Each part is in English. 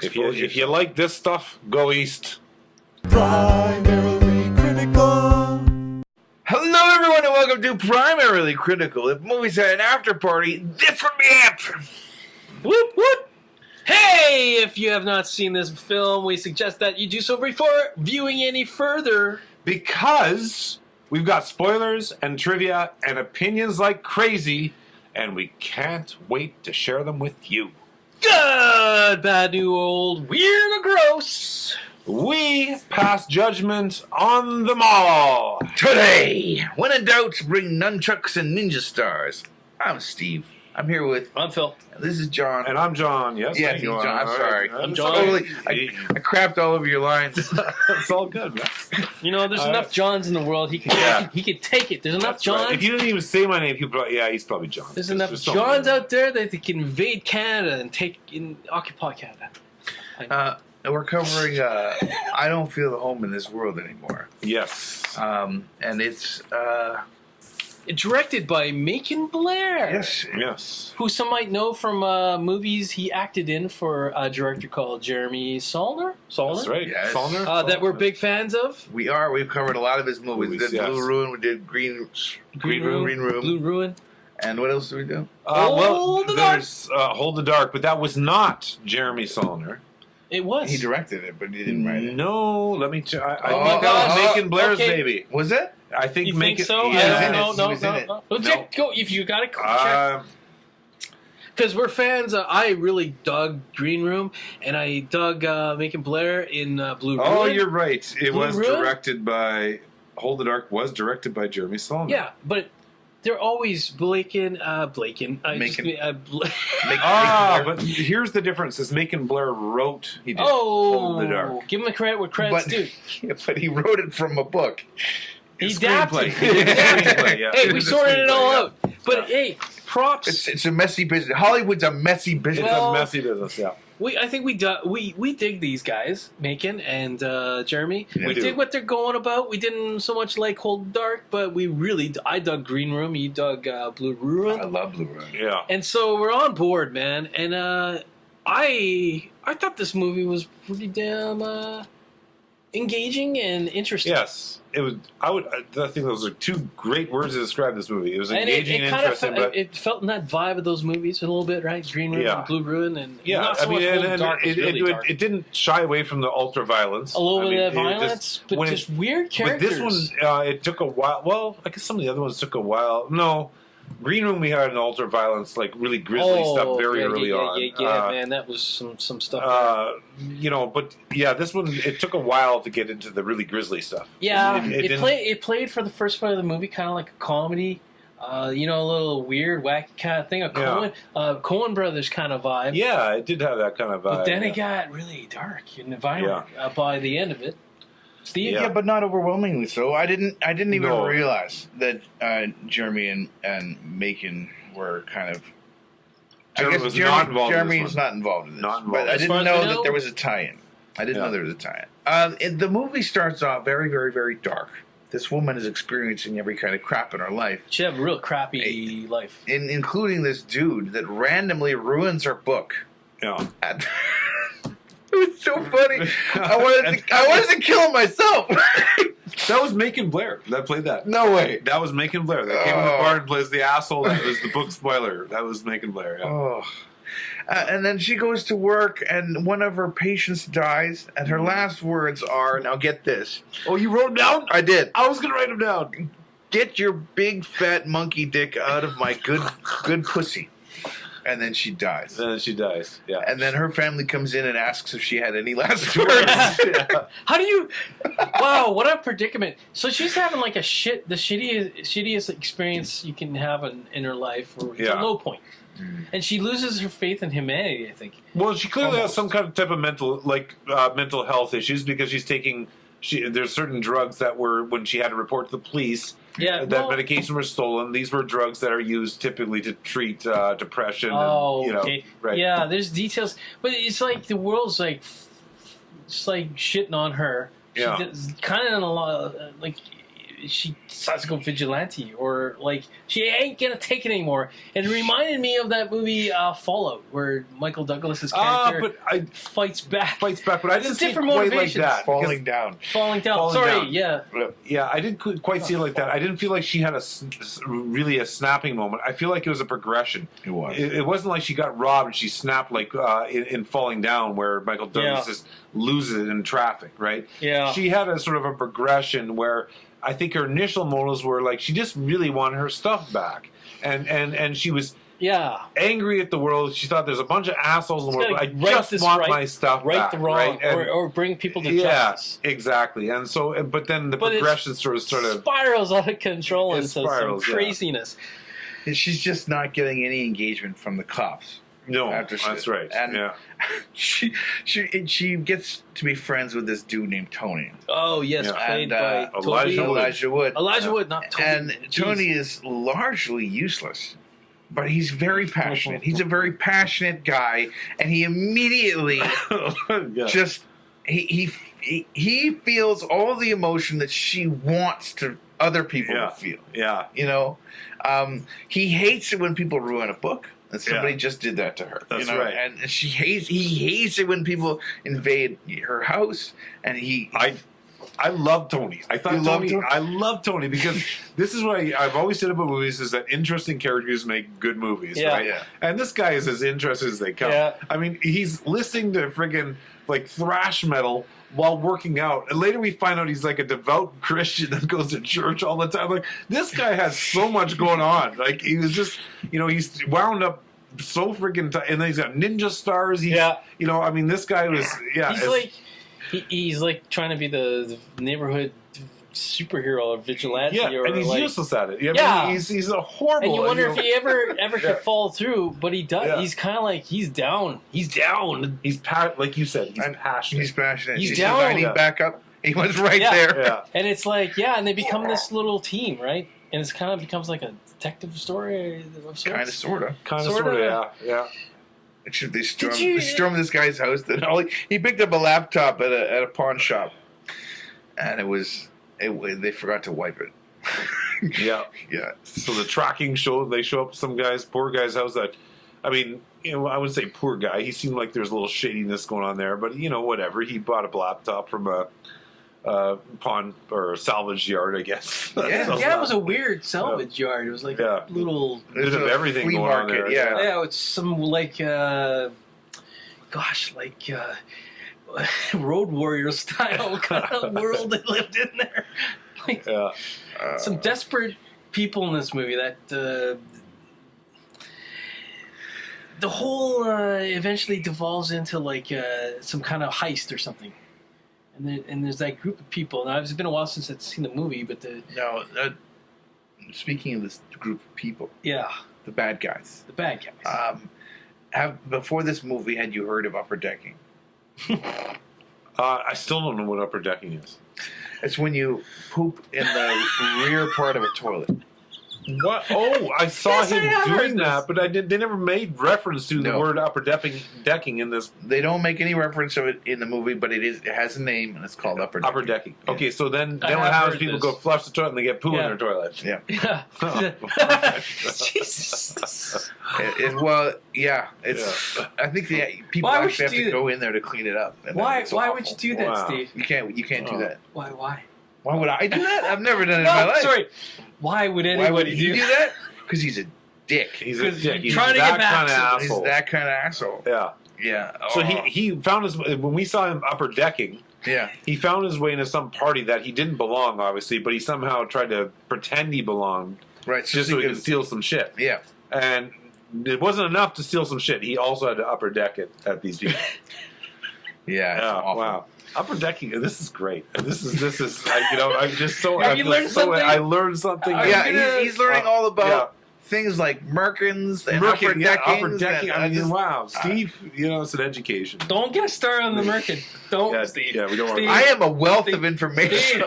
If you like this stuff, go east. Primarily critical. Hello, everyone, and welcome to Primarily Critical. If movies had an after party, this would be it. Whoop, whoop. Hey, if you have not seen this film, we suggest that you do so before viewing any further. Because we've got spoilers and trivia and opinions like crazy, and we can't wait to share them with you. Good, bad, new, old, weird, or gross. We pass judgment on them all. Today, when in doubt, bring nunchucks and ninja stars. I'm Steve. I'm here with... I'm Phil. This is John. And I'm John, yes? Yeah, he's John. I'm sorry. I'm John. Totally, I crapped all over your lines. It's all good, man. You know, there's enough Johns in the world. He could take it. There's enough That's Johns. right. If you didn't even say my name, he's probably John. There's enough Johns out there that they can invade Canada and occupy Canada. We're covering I Don't Feel at Home in This World Anymore. Yes. And it's... Directed by Macon Blair. Yes. Who some might know from movies he acted in for a director called Jeremy Saulnier. That's right. Yes. Saulnier. That we're big fans of. We've covered a lot of his movies. We did yes. Blue Ruin, we did Green Room. Blue Ruin. And what else did we do? Hold the Dark. There's Hold the Dark, but that was not Jeremy Saulnier. It was. He directed it, but he didn't write it. No, let me check. I Oh think that was gosh. Macon Blair's Okay. baby. Was it? I think You Macon. think so? Yeah. No. was in it. Go if you got to check. Because we're fans. I really dug Green Room, and I dug Macon Blair in Blue Ruin. Oh, you're right. It Blue was Ruin? directed by Hold the Dark. Was directed by Jeremy Saulnier. Yeah, but they're always Macon. But here's the difference: is Macon Blair wrote. He did Hold the Dark. Give him the credit where credit's due. Yeah, but he wrote it from a book. He adapted. Screenplay, yeah. Hey, we It's a sorted it all screenplay, out. But hey, props. It's a messy business. Hollywood's a messy business. It's a messy business, yeah. I think we dig these guys, Macon and Jeremy. Yeah, we do. dig what they're going about. We didn't so much like Hold the Dark, but I dug Green Room. You dug Blue I Ruin. love Blue Ruin. Yeah. And so we're on board, man. And I thought this movie was pretty damn engaging and interesting. Yes. It was. I think those are two great words to describe this movie. It was And engaging and kind interesting, but it felt in that vibe of those movies a little bit, right? Green Room, Yeah. and Blue Ruin, and yeah, not so much Hold the Dark. Was really dark. it didn't shy away from the ultra violence. A little bit of violence, but just weird characters. But this one, it took a while. Well, I guess some of the other ones took a while. No, Green Room, we had an ultra violence, like really grisly stuff very early on. Yeah, man, that was some stuff. But yeah, this one it took a while to get into the really grisly stuff. Yeah, it it played for the first part of the movie, kind of like a comedy. A little weird, wacky kind of thing. Coen Brothers kind of vibe. Yeah, it did have that kind of vibe. But then it got really dark and violent by the end of it. Steve? Yeah, but not overwhelmingly so. I didn't even No. realize that Jeremy and Macon were kind of. Jeremy was not involved in this Jeremy's one. not involved in this. Not involved. But I As didn't far as know we that know- there was a tie-in. I didn't Yeah. know there was a tie-in. The movie starts off very, very, very dark. This woman is experiencing every kind of crap in her life, She had a real crappy life. including this dude that randomly ruins her book. Yeah. It was so funny. I wanted to kill myself. That was Macon Blair that played that. No way. That was Macon Blair. That came in the bar and plays the asshole. That was the book spoiler. That was Macon Blair. Yeah. Oh. And then she goes to work, and one of her patients dies, and her last words are, now get this. Oh, you wrote them down? I did. I was going to write them down. Get your big fat monkey dick out of my good pussy. And then she dies. And then she dies. Yeah. And then her family comes in and asks if she had any last words. Yeah. How do you? Wow, what a predicament! So she's having like the shittiest experience you can have in her life, or it's a low point, and she loses her faith in humanity. I think. Well, she clearly has some kind of type of mental health issues because she's taking. There's certain drugs that were when she had to report to the police. Yeah, that medication was stolen. These were drugs that are used typically to treat depression. Oh, and, okay. Right. Yeah, there's details, but it's like the world's like, it's like shitting on her. Yeah. Kind of in a lot, like she decides to go vigilante, or like she ain't gonna take it anymore. And it reminded me of that movie Fallout, where Michael Douglas's character fights back. But I didn't see it different quite like motivations. that. Falling down. Falling down. Yeah, I didn't quite see it like that. I didn't feel like she had really a snapping moment. I feel like it was a progression. It was. It wasn't like she got robbed and she snapped like in Falling Down, where Michael Douglas just loses it in traffic, right? Yeah. She had a sort of a progression where I think her initial motives were like she just really wanted her stuff back, and she was angry at the world. She thought there's a bunch of assholes in the world. But I just want my stuff back, the wrong, right? And, or bring people to justice. Exactly. And so, but then the progression sort of spirals out of control into some craziness. And she's just not getting any engagement from the cops. No, that's right. And she gets to be friends with this dude named Tony. Oh yes, played by Elijah Wood. Elijah Wood, not Tony. And Tony is largely useless, but he's very passionate. He's a very passionate guy, and he immediately just he feels all the emotion that she wants to other people to feel. Yeah, you know, he hates it when people ruin a book. And somebody just did that to her. That's right. And he hates it when people invade her house. And I love Tony. I love Tony because this is what I've always said about movies is that interesting characters make good movies, right? Yeah. And this guy is as interesting as they come. Yeah. I mean, he's listening to friggin' like thrash metal while working out. And later we find out he's like a devout Christian that goes to church all the time. Like, this guy has so much going on. Like, he was just, he's wound up so freaking and then he's got ninja stars. He's, I mean, this guy was, he's like trying to be the neighborhood superhero or vigilante. Or and he's like, useless at it. I mean, he's a horrible. And you wonder if he ever could follow through, but he does. Yeah. He's kind of like he's down. He's down. Like you said, he's passionate. He's passionate. He's down. I need backup. He was right there. Yeah. And it's like and they become this little team, right? And it's kind of becomes like a detective story of sorts. Kind of, sort of. Kind of, sort of, yeah. They stormed this guy's house. He picked up a laptop at a pawn shop, and they forgot to wipe it. Yeah. So the tracking they show up to some poor guy's house that, I mean, I would say poor guy. He seemed like there's a little shadiness going on there, but whatever. He bought a laptop from a pawn or salvage yard, I guess. It was a weird salvage yard. It was like a little bit of everything flea going market, on there. Yeah, it's some like Road Warrior style kind of world that lived in there. Like some desperate people in this movie that the whole eventually devolves into like some kind of heist or something. And there's that group of people. Now, it's been a while since I've seen the movie, but speaking of this group of people, the bad guys. The bad guys. Before this movie, had you heard of upper decking? I still don't know what upper decking is. It's when you poop in the rear part of a toilet. What? Oh, I saw him doing that, but they never made reference to the word upper decking in this. They don't make any reference of it in the movie, but it has a name and it's called upper decking. Upper decking. Yeah. Okay, so then what happens? People go flush the toilet and they get poo in their toilet. Yeah. Jesus. I think people actually have to go in there to clean it up. Why would you do that, Steve? You can't do that. Why? Why would I do that? I've never done it in my life. Sorry. Why would anybody do that? Because he's a dick. He's a dick. He's trying to get back to asshole. He's that kind of asshole. Yeah. Yeah. So he found when we saw him upper decking. Yeah. He found his way into some party that he didn't belong, obviously, but he somehow tried to pretend he belonged. Right. Just so he could steal some shit. Yeah. And it wasn't enough to steal some shit. He also had to upper deck it at these people. Awful. Wow. Upper decking. This is great. This is. I'm just so. Have you learned something? I learned something. He's learning all about things like Merkins and upper decking. Upper decking. I mean, wow, Steve. It's an education. Don't get a star on the Merkin. Don't, Steve. Yeah, we don't want. I am a wealth of information.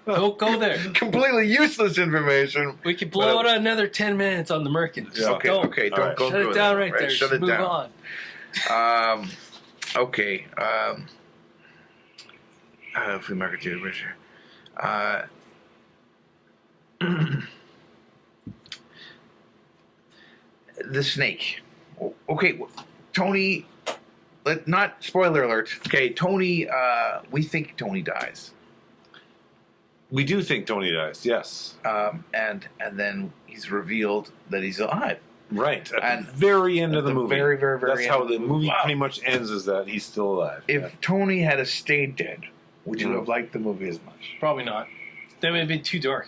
Don't go there. Completely useless information. We could blow it another 10 minutes on the Merkin. Yeah, okay. Don't go. Shut it down right there. Shut it down. Move on. Okay. Flea market too, Richard. The snake. Okay, Tony. Not spoiler alert. Okay, Tony. We think Tony dies. We do think Tony dies. Yes. And then he's revealed that he's alive. Right. At And the very end of the the movie. very, very, very That's end how of the the movie movie. Wow. pretty much ends, is that he's still alive. If Tony had stayed dead, would you Mm. have liked the movie as much? Probably not. That would have been too dark.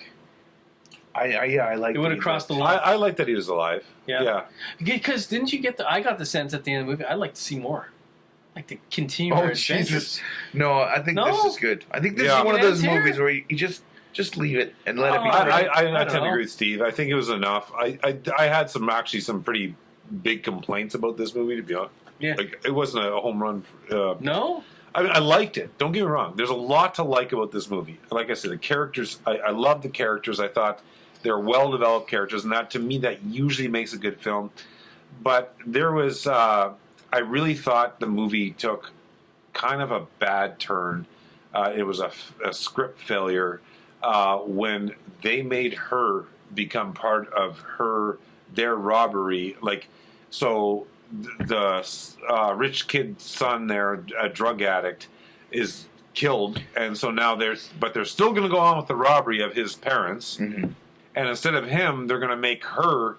I like. It would have crossed the I, line. I like that he was alive. Yeah. Because didn't you get the? I got the sense at the end of the movie. I'd like to see more. I'd like to continue Oh our Jesus! adventures. No, I think No? this is good. I think this Yeah. is one of those It ends movies here? where you just leave it and let it be. Oh, great. I don't tend to know. agree with Steve. I think it was enough. I had some pretty big complaints about this movie, to be honest. Yeah. Like, it wasn't a home run. No. I mean, I liked it. Don't get me wrong. There's a lot to like about this movie. Like I said, the characters, I love the characters. I thought they're well-developed characters, and that, to me, that usually makes a good film. But there was, I really thought the movie took kind of a bad turn. It was a script failure when they made her become part of their robbery. Like, so the rich kid's son there, a drug addict, is killed, and so now they're still going to go on with the robbery of his parents. Mm-hmm. And instead of him, they're going to make her,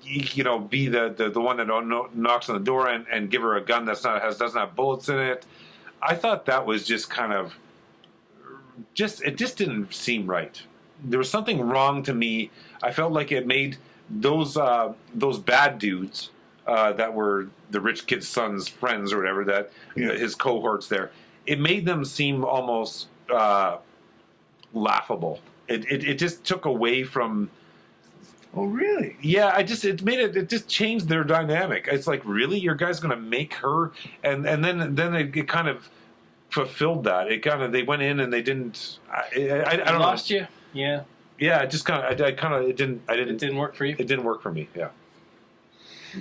be the one that knocks on the door and give her a gun doesn't have bullets in it. I thought that was just kind of it just didn't seem right. There was something wrong to me. I felt like it made those bad dudes that were the rich kid's son's friends or whatever, that his cohorts there. It made them seem almost laughable. It just took away from. Oh really? Yeah, it just changed their dynamic. It's like, really, your guy's going to make her, and then it kind of fulfilled that. They went in and they didn't. I don't know. Lost you. Yeah. Yeah, it just kind of it didn't. It didn't work for you. It didn't work for me. Yeah.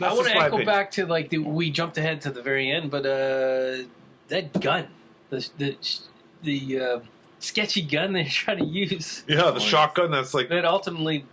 I want to echo back to we jumped ahead to the very end, but that gun, the sketchy gun they try to use. Yeah, the shotgun. That's like that ultimately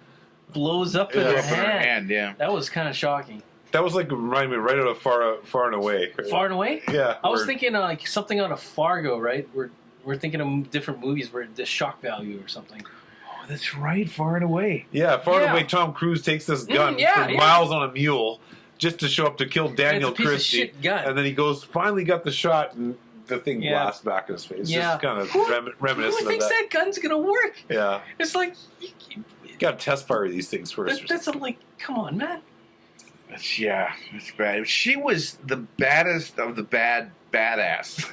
blows up in Yeah, her up in her hand. Yeah. That was kind of shocking. that was like reminding me right out of Far and Away. Far and Away. Yeah, I was thinking like something out of Fargo, right? We're thinking of different movies where the shock value or something. Oh, that's right. Far and Away. Yeah, Far and Yeah. Away. Tom Cruise takes this gun yeah, for yeah. miles on a mule just to show up to kill Daniel It's a piece of Christie, shit gun. and then he finally got the shot, and the thing Yeah. blasts back in his face. It's Yeah. just kind of Who reminiscent of thinks that. that gun's gonna work? Yeah, It's like you got to test fire these things first. that's like, come on, man. That's bad. She was the baddest of the badass.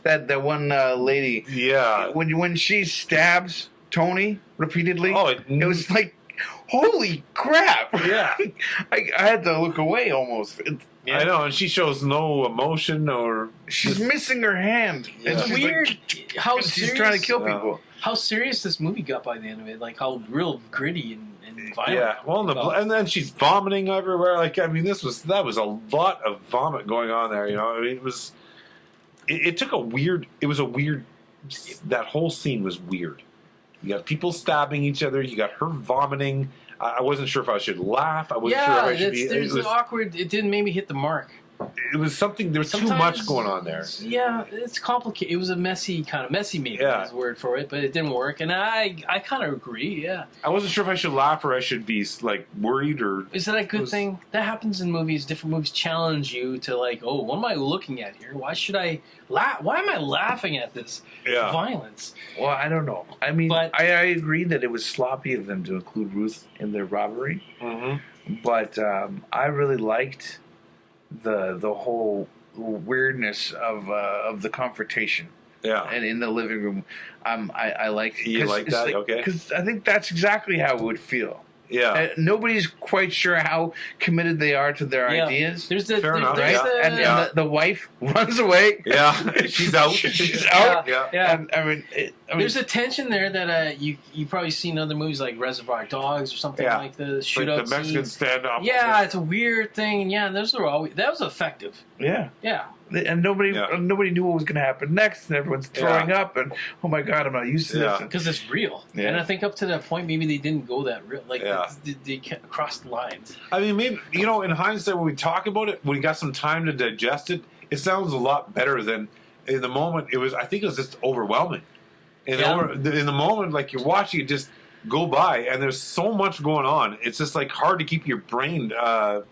that one lady. Yeah. When she stabs Tony repeatedly, it was like, holy crap! Yeah. I had to look away almost. I know, and she shows no emotion or She's missing her hand. Yeah. And It's she's weird how she's serious, trying to kill Yeah. people. how serious this movie got by the end of it. Like how real gritty and violent. yeah. Well, and then she's vomiting everywhere. Like, I mean, that was a lot of vomit going on there. You know, I mean, it was. It took a weird. It was a weird. That whole scene was weird. You got people stabbing each other. You got her vomiting. I wasn't sure if I should laugh. I wasn't sure if I should be. There's an awkward. It didn't maybe hit the mark. It was something. There was too much going on there. Yeah, it's complicated. It was a messy maybe is the word for it, but it didn't work. And I kind of agree. Yeah. I wasn't sure if I should laugh or I should be like worried or. Is that a good thing? That happens in movies. Different movies challenge you to like, oh, what am I looking at here? Why should I laugh? Why am I laughing at this violence? Well, I don't know. I mean, But- I agree that it was sloppy of them to include Ruth in their robbery, but I really liked the whole weirdness of the confrontation. Yeah. And in the living room, I like. You like that? Okay. Because I think that's exactly how it would feel. Yeah. Nobody's quite sure how committed they are to their Yeah. ideas. There's the Fair enough, there's yeah. the- And the wife runs away. Yeah. She's out. She's out. Yeah. Yeah. And I mean, There's a tension there that you probably seen other movies like Reservoir Dogs or something Yeah. like the Like shootout the Mexican scenes. standoff. Yeah, it's a weird thing. Yeah, those were always that was effective. yeah. Yeah, And nobody knew what was going to happen next, and everyone's throwing up, and oh my god, I'm not used to this. Because it's real. Yeah. And I think up to that point, maybe they didn't go that real. Like, they crossed the lines. I mean, maybe, in hindsight, when we talk about it, when we got some time to digest it, it sounds a lot better than in the moment. I think it was just overwhelming. In the moment, like, you're watching it just go by, and there's so much going on. It's just, like, hard to keep your brain, But,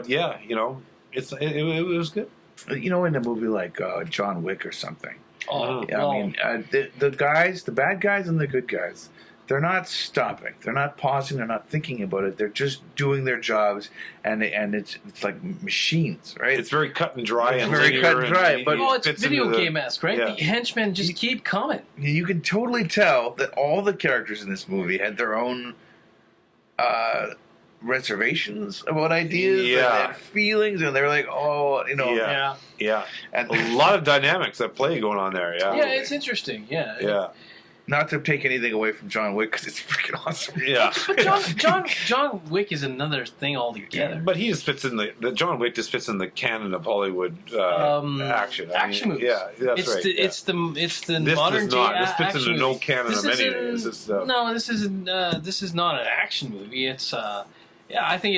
yeah, it was good. In a movie like John Wick or something. Oh, I mean, the bad guys and the good guys, they're not stopping. They're not pausing. They're not thinking about it. They're just doing their jobs, and it's like machines, right? It's very cut and dry. It's very cut and dry. But it's video game-esque, right? Yeah. The henchmen just keep coming. You can totally tell that all the characters in this movie had their own reservations about ideas and feelings, and they're like, yeah, and a lot of dynamics at play going on there. Yeah, it's interesting. Yeah. Not to take anything away from John Wick because it's freaking awesome. Yeah, but John Wick is another thing altogether. But he just fits in the John Wick just fits in the canon of Hollywood action. Action movies. Yeah, that's right. It's the this modern does not. This fits into no movie. canon of anything. This isn't. This is not an action movie. It's I think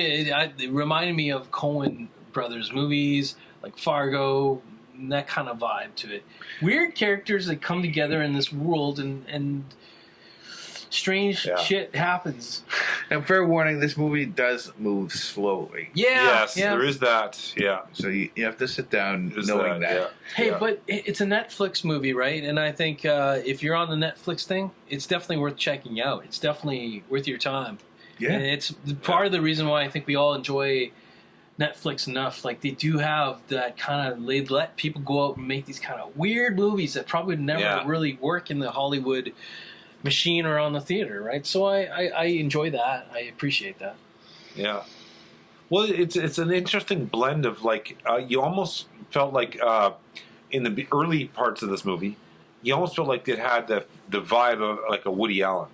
it reminded me of Coen Brothers movies like Fargo. And that kind of vibe to it. Weird characters that come together in this world, and strange shit happens. And fair warning, this movie does move slowly. Yes, there is that. Yeah. So you have to sit down knowing that. Yeah. Hey, but it's a Netflix movie, right? And I think if you're on the Netflix thing, it's definitely worth checking out. It's definitely worth your time. Yeah. And it's part of the reason why I think we all enjoy Netflix enough. Like, they do have that kind of, they let people go out and make these kind of weird movies that probably would never really work in the Hollywood machine or on the theater, right? So I enjoy that. I appreciate that. Yeah. Well, it's an interesting blend of, like, you almost felt like in the early parts of this movie, you almost felt like it had the vibe of like a Woody Allen.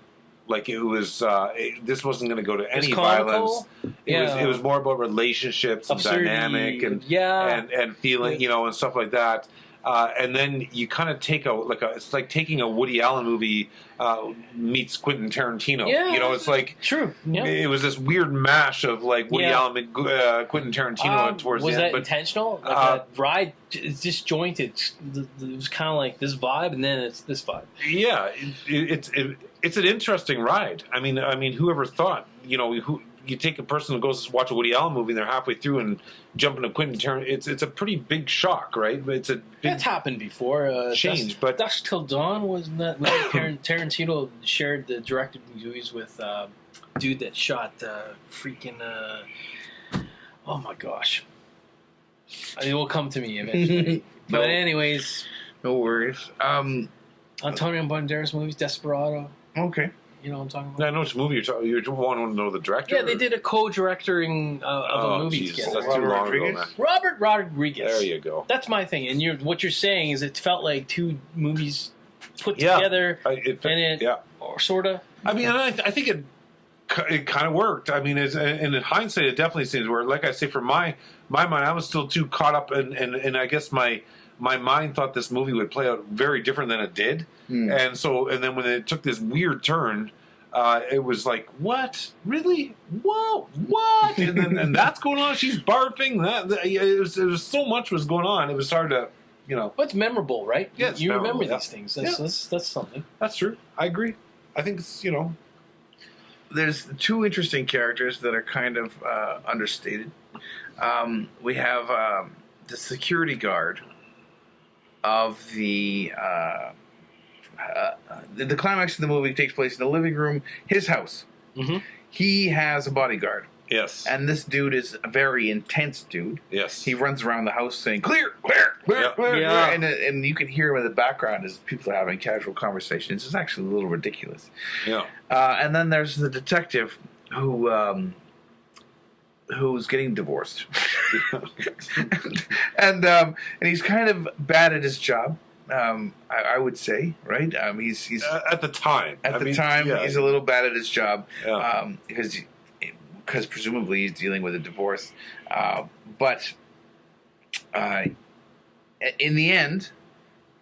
Like, it was, this wasn't going to go to any violence. It was more about relationships and dynamic and feeling, and stuff like that. And then you kind of take it's like taking a Woody Allen movie meets Quentin Tarantino. Yeah, it's like true. Yeah. It was this weird mash of like Woody Allen and Quentin Tarantino towards the end. Was that intentional? Like that ride, it's disjointed. It was kind of like this vibe, and then it's this vibe. Yeah, it's an interesting ride. I mean, whoever thought? You take a person who goes to watch a Woody Allen movie and they're halfway through and jump into Quentin Tarantino. It's a pretty big shock, right? It's a big That's happened before. change. But Dusk Till Dawn wasn't that when Tarantino shared the directed movies with dude that shot freaking. Oh my gosh! It will come to me eventually. But anyways, no worries. Antonio Banderas movies, Desperado. Okay. You know what I'm talking about? I know which movie you're talking. You want to know the director? Yeah, they did a co-directing of a movie together. That's too long ago, man. Robert Rodriguez. There you go. That's my thing. And what you're saying is it felt like two movies put together, or sort of. I mean, I think it kind of worked. I mean, and in hindsight, it definitely seems where, like I say, for my mind, I was still too caught up, and I guess my mind thought this movie would play out very different than it did. And then when it took this weird turn, it was like, what? Really? Whoa, what? And that's going on. She's barfing. It was so much was going on. It was hard to, But it's memorable, right? Yeah, you remember these things. That's something. That's true. I agree. I think it's, There's two interesting characters that are kind of understated. We have the security guard of the climax of the movie takes place in the living room, his house. Mm-hmm. He has a bodyguard. Yes. And this dude is a very intense dude. Yes. He runs around the house saying, clear, clear, clear, clear. Yeah. And you can hear him in the background as people are having casual conversations. It's actually a little ridiculous. Yeah. And then there's the detective who's getting divorced. and he's kind of bad at his job. I would say, right? He's at the time. He's a little bad at his job because Yeah. presumably he's dealing with a divorce. But in the end,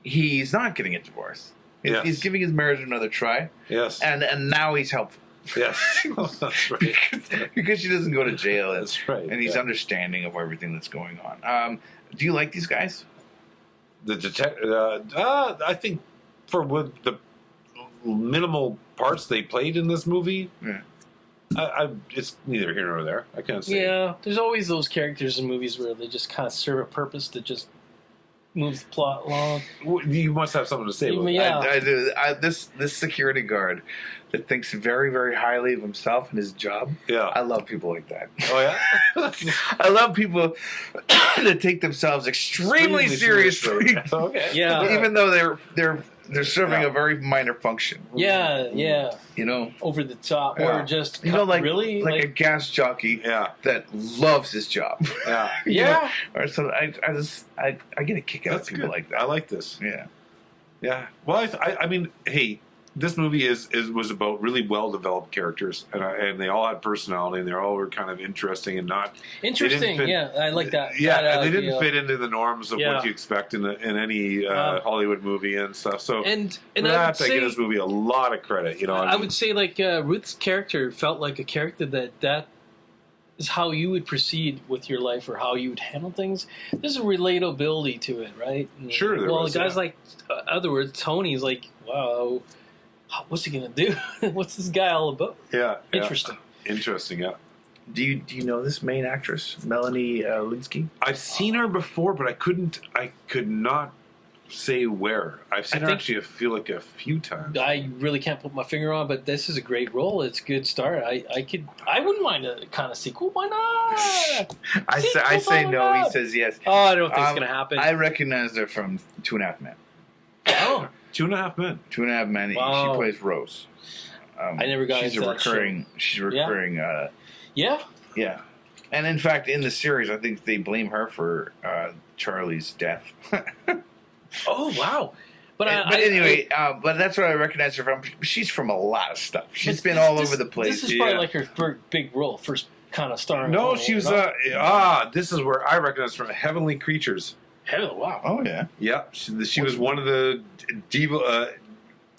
he's not getting a divorce. Yes. He's giving his marriage another try. Yes. And now he's helpful. Yes. That's right. because she doesn't go to jail. That's right. And he's understanding of everything that's going on. Do you like these guys? The I think for what the minimal parts they played in this movie, it's neither here nor there. I can't say. Yeah, there's always those characters in movies where they just kind of serve a purpose to just move the plot along. You must have something to say about Yeah. I do. This security guard that thinks very, very highly of himself and his job. Yeah. I love people like that. Oh, yeah? I love people that take themselves extremely seriously. Okay. Yeah. Even though they're serving a very minor function. Yeah. You know? Over the top. Yeah. Or just, like really? like a gas jockey that loves his job. Yeah. You know? Yeah. Or so I get a kick out of people like that. I like this. Yeah. Yeah. Well, I mean, hey, this movie was about really well developed characters, and they all had personality, and they all were kind of interesting and not Interesting. I like that. Yeah, that and they didn't fit into the norms of Yeah. what you expect in any Hollywood movie and stuff. So and for that, I give this movie a lot of credit. You know, I would say like Ruth's character felt like a character that is how you would proceed with your life or how you would handle things. There's a relatability to it, right? And, Sure. There was, guys like, other words, Tony's like, wow, what's he gonna do? What's this guy all about? Yeah. Interesting. Interesting. Yeah. Do you know this main actress, Melanie Linsky? I've seen her before, but I could not say where. I've seen her actually. I feel like a few times. I really can't put my finger on, but this is a great role. It's a good start. I wouldn't mind a kind of sequel. Why not? I say no. He says yes. Oh, I don't think it's gonna happen. I recognize her from 2.5 Men. Oh, 2.5 Men. 2.5 Men. Wow. She plays Rose. I never got she's into a that recurring. She's a recurring. yeah. Yeah. And in fact, in the series, I think they blame her for Charlie's death. Oh wow! But but that's what I recognize her from. She's from a lot of stuff. She's been all over the place. This is probably like her big role, first kind of starring. No, she was. This is where I recognize her from Heavenly Creatures. Hell, wow! Oh yeah, yeah. She was one of the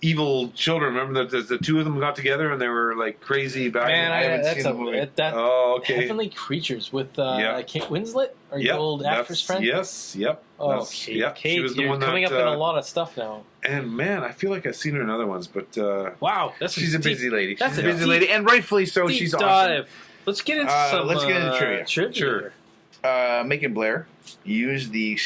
evil children. Remember that the two of them got together and they were like crazy back. Man, I haven't seen the movie. Okay. Heavenly Creatures with Kate Winslet, our old actress friend. Yes, yep. Oh, Kate, she was the you're one coming that, up in a lot of stuff now. And man, I feel like I've seen her in other ones, but wow, she's a busy lady. That's a busy lady, and rightfully so. She's dive. Awesome. Let's get into trivia. Sure. Macon Blair used the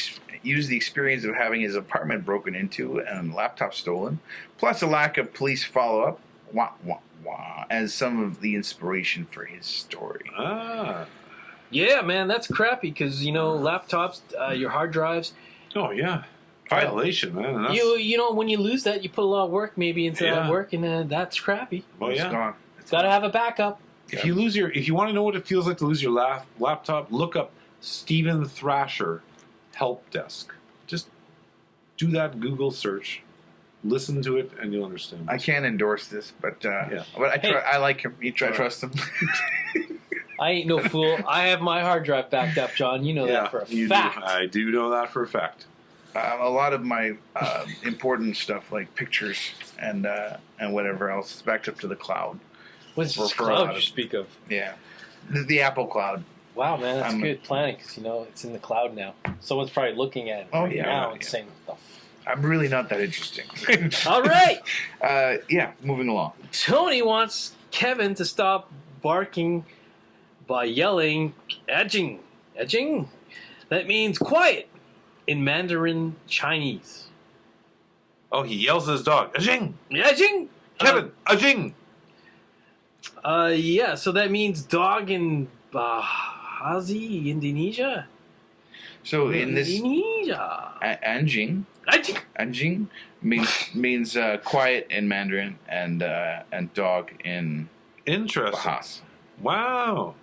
experience of having his apartment broken into and laptop stolen, plus a lack of police follow-up, as some of the inspiration for his story. Yeah, man, that's crappy because, laptops, your hard drives. Oh, yeah. Violation, man. When you lose that, you put a lot of work maybe into that work, and that's crappy. Oh, yeah. It's gone. Got to have a backup. If you want to know what it feels like to lose your laptop, look up Stephen Thrasher Help Desk. Just do that Google search, listen to it, and you'll understand. I can't endorse this, but I like him. Trust him. I ain't no fool. I have my hard drive backed up, John. You know that for a fact. I do know that for a fact. A lot of my important stuff, like pictures and whatever else, is backed up to the cloud. What's this cloud you speak of? Yeah, the Apple Cloud. Wow, man, that's good planning because it's in the cloud now. Someone's probably looking at it now and saying, "What the I'm really not that interesting." All right. Moving along. Tony wants Kevin to stop barking by yelling, "Edging." Edging? That means quiet in Mandarin Chinese. Oh, he yells at his dog, "Ajing! Edging! Kevin, Ajing!" So that means dog in Bahasa, Indonesia. So in this Indonesia. Anjing means quiet in Mandarin and dog in Interesting. Bahasa. Wow.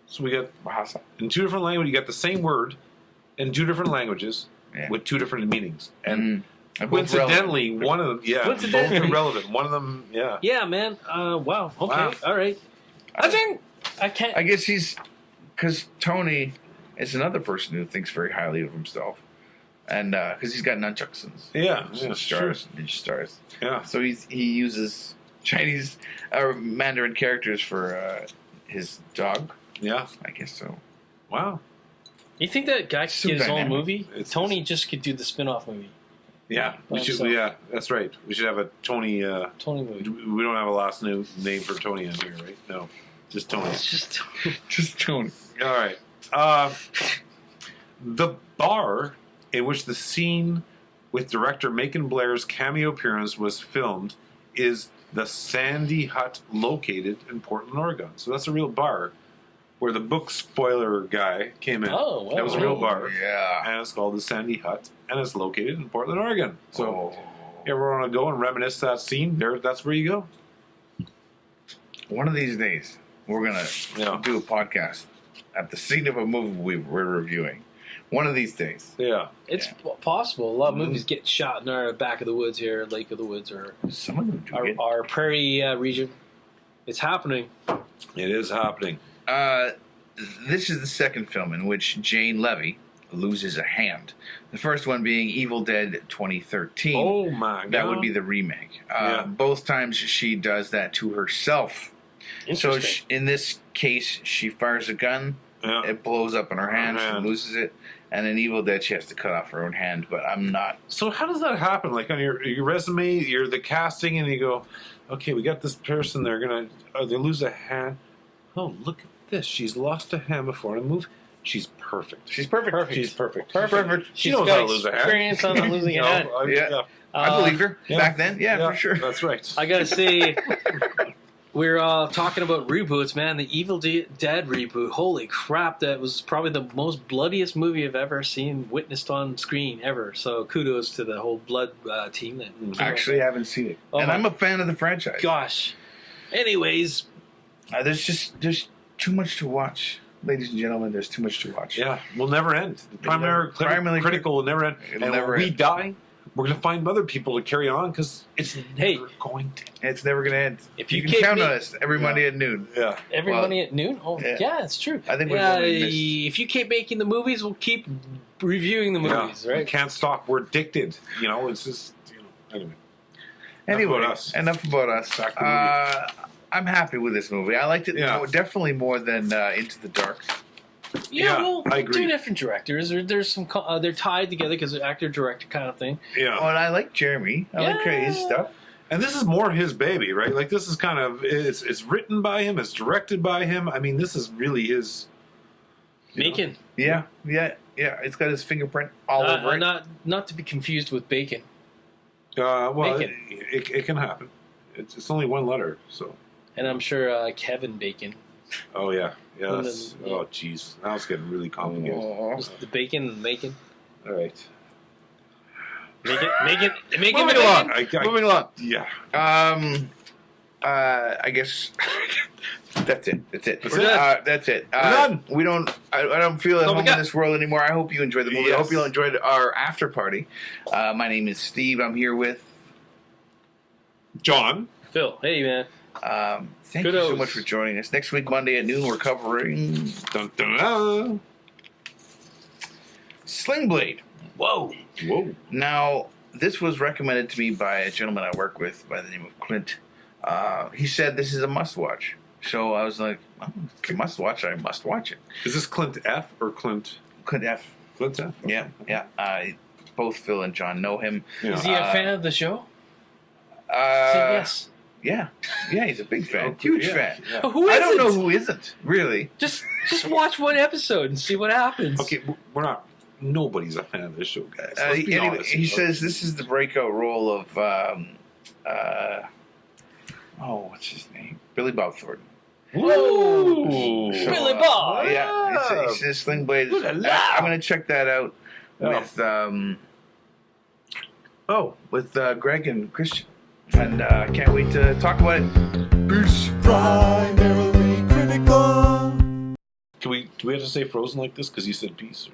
So we got Bahasa. in two different languages. You got the same word in two different languages with two different meanings. And coincidentally, one of them, both are relevant. One of them, Yeah, man. Wow. Okay. Wow. All right. I can't. I guess because Tony is another person who thinks very highly of himself, and because he's got nunchucks and stars, ninja stars. Yeah. So he uses Chinese or Mandarin characters for his dog. Yeah. I guess so. Wow. You think that guy could get his own movie? Tony just could do the spin-off movie. Yeah, we should. Yeah, that's right. We should have a Tony. Tony movie. We don't have a last name for Tony on here, right? No, just Tony. It's just Just Tony. All right. The bar in which the scene with director Macon Blair's cameo appearance was filmed is the Sandy Hut, located in Portland, Oregon. So that's a real bar where the book spoiler guy came in. Oh, wow. That was a real bar. Yeah. And it's called the Sandy Hut, and it's located in Portland, Oregon. So you ever want to go and reminisce that scene? That's where you go. One of these days, we're going to do a podcast at the scene of a movie we're reviewing. One of these days. Yeah. It's possible. A lot of movies get shot in our back of the woods here, Lake of the Woods, or some of them do our prairie region. It's happening. It is happening. This is the second film in which Jane Levy loses a hand. The first one being Evil Dead 2013. Oh my god. That would be the remake. Both times she does that to herself. So in this case, she fires a gun. Yeah. It blows up in her hand. She loses it. And in Evil Dead, she has to cut off her own hand. But I'm not. So how does that happen? Like on your resume, you're the casting, and you go, okay, we got this person. They're gonna they lose a hand. Oh, look at this. She's lost a hand before in the movie. She's perfect. She's perfect. She's perfect. She knows how to lose a hand. Experience on losing a hand. I believe her. Back then, for sure. That's right. I gotta say, we're talking about reboots, man. The Evil Dead reboot. Holy crap! That was probably the most bloodiest movie I've ever seen, witnessed on screen ever. So kudos to the whole blood team. That Actually, I haven't seen it, and I'm a fan of the franchise. Gosh. Anyways, there's too much to watch. Ladies and gentlemen, there's too much to watch. Yeah, will never end. The primary critical will never end. And when we die, we're going to find other people to carry on because it's never going to end. It's never going to end. If you can count on us every Monday at noon. Yeah. Every Monday at noon? Oh, yeah, it's true. I think if you keep making the movies, we'll keep reviewing the movies, right? We can't stop. We're addicted. It's just, anyway. Enough about us. I'm happy with this movie. I liked it definitely more than Into the Dark. Well, I agree. Two different directors. There's some. They're tied together because they're actor-director kind of thing. Yeah. Oh, and I like Jeremy. I like his stuff. And this is more his baby, right? Like this is kind of it's written by him, it's directed by him. I mean, this is really his. Bacon. Yeah. It's got his fingerprint all over it. Not to be confused with bacon. Bacon. It can happen. It's only one letter, so. And I'm sure Kevin Bacon. Oh yeah. Oh jeez, now it's getting really complicated. The bacon and bacon. All right. Make it Moving along. Yeah. I guess that's it. That's it. That's it. We're done. We don't. I don't feel at home in this world anymore. I hope you enjoyed the movie. Yes. I hope you enjoyed our after party. My name is Steve. I'm here with John. Phil. Hey man. Thank you so much for joining us. Next week, Monday at noon, we're covering Sling Blade. Whoa. Now, this was recommended to me by a gentleman I work with by the name of Clint. He said this is a must-watch. So I was like, it's a must-watch. I must watch it. Is this Clint F. or Clint? Clint F. Clint F? Yeah. Both Phil and John know him. Yeah. Is he a fan of the show? Yes. Yeah, he's a big fan, huge fan. Yeah. Who isn't? I don't know who isn't, really. Just watch one episode and see what happens. Okay, we're not. Nobody's a fan of this show, guys. Anyway, he says this is the breakout role of what's his name? Billy Bob Thornton. Whoa! So, Billy Bob. Yeah, it's a Sling Blade. I'm going to check that out with Greg and Christian. And I can't wait to talk about it. Peace. Primarily critical. Do we have to say Frozen like this because you said peace? Or?